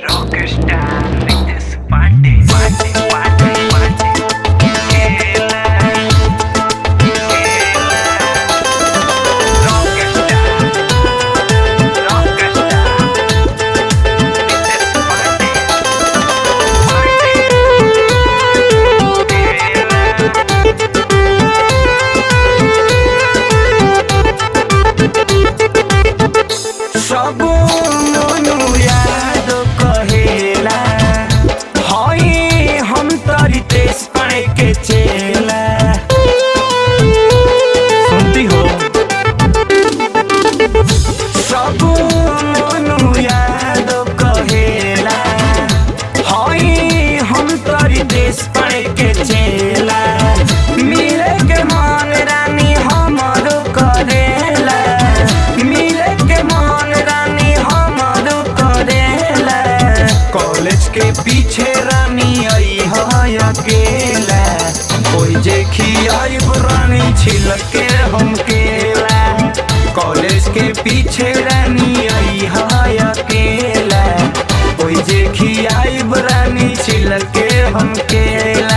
Rockstar with this party, party, party, party. Kela, Kela. Rockstar, Rockstar with this party, party. सब मोनू याद कहेला हई हम तोरी तेज पड़े के चेला सुनती हो सब मोनू याद कहेला हई हम तोरी तेज पड़े के चेला मिले के मन रानी हमरो करेला मिले के मन रानी हमरो करेला कॉलेज के पीछे रानी आई है अकेला कोई जे खियाई रानी छिलके हम केला कॉलेज के पीछे रानी आई है अकेला कोई जे खियाई रानी छिलके हम केला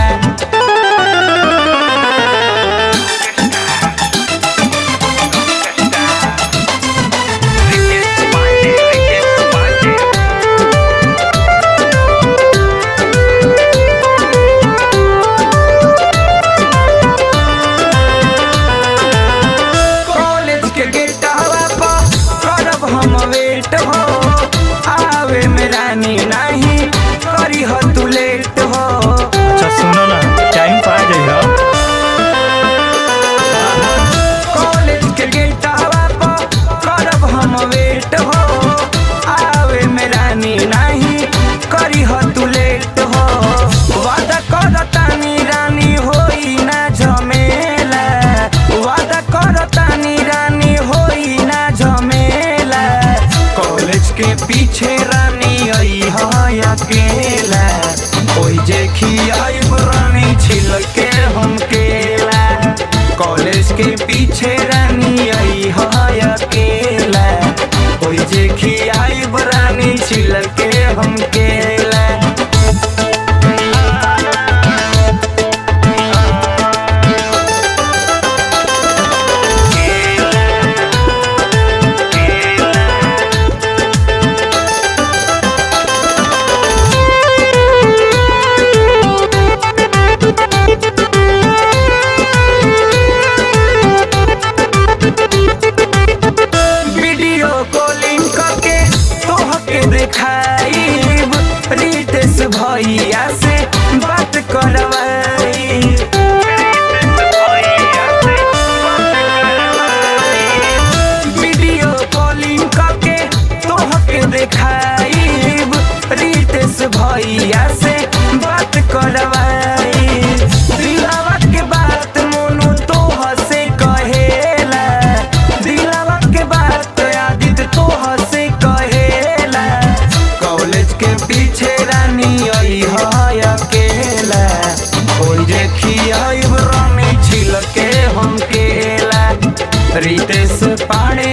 हम वेट हो आवे में रानी नहीं करी हो तू लेट हो। अच्छा सुनो ना टाइम पा जाइए कॉलेज के गेट हवा पर करब हम वेट हो आवे में रानी नहीं करी हो तू लेट हो वादा करतानी रानी होई ना झमेला वादा करतानी रानी होई ना झमेला कॉलेज के पीछे रानी आई है अकेला कोई जे खियाई रानी छिलके हम केला कॉलेज के पीछे रानी आई है अकेला कोई जे खियाई रानी छिलके हम केला वीडियो कॉलिंग करके तोहके देखाइब रितेश भैया से बात करवाई वीडियो कॉलिंग करके तोहके देखाइब रितेश भैया से बात करवाई दिलावा के बात मोनू तोह से कहेला दिलावा के बात आदित्य तोह से कहेला कॉलेज के पीछे रानी आई है अकेला कोई देखी आई रानी छिलके हम केला रितेश पाड़े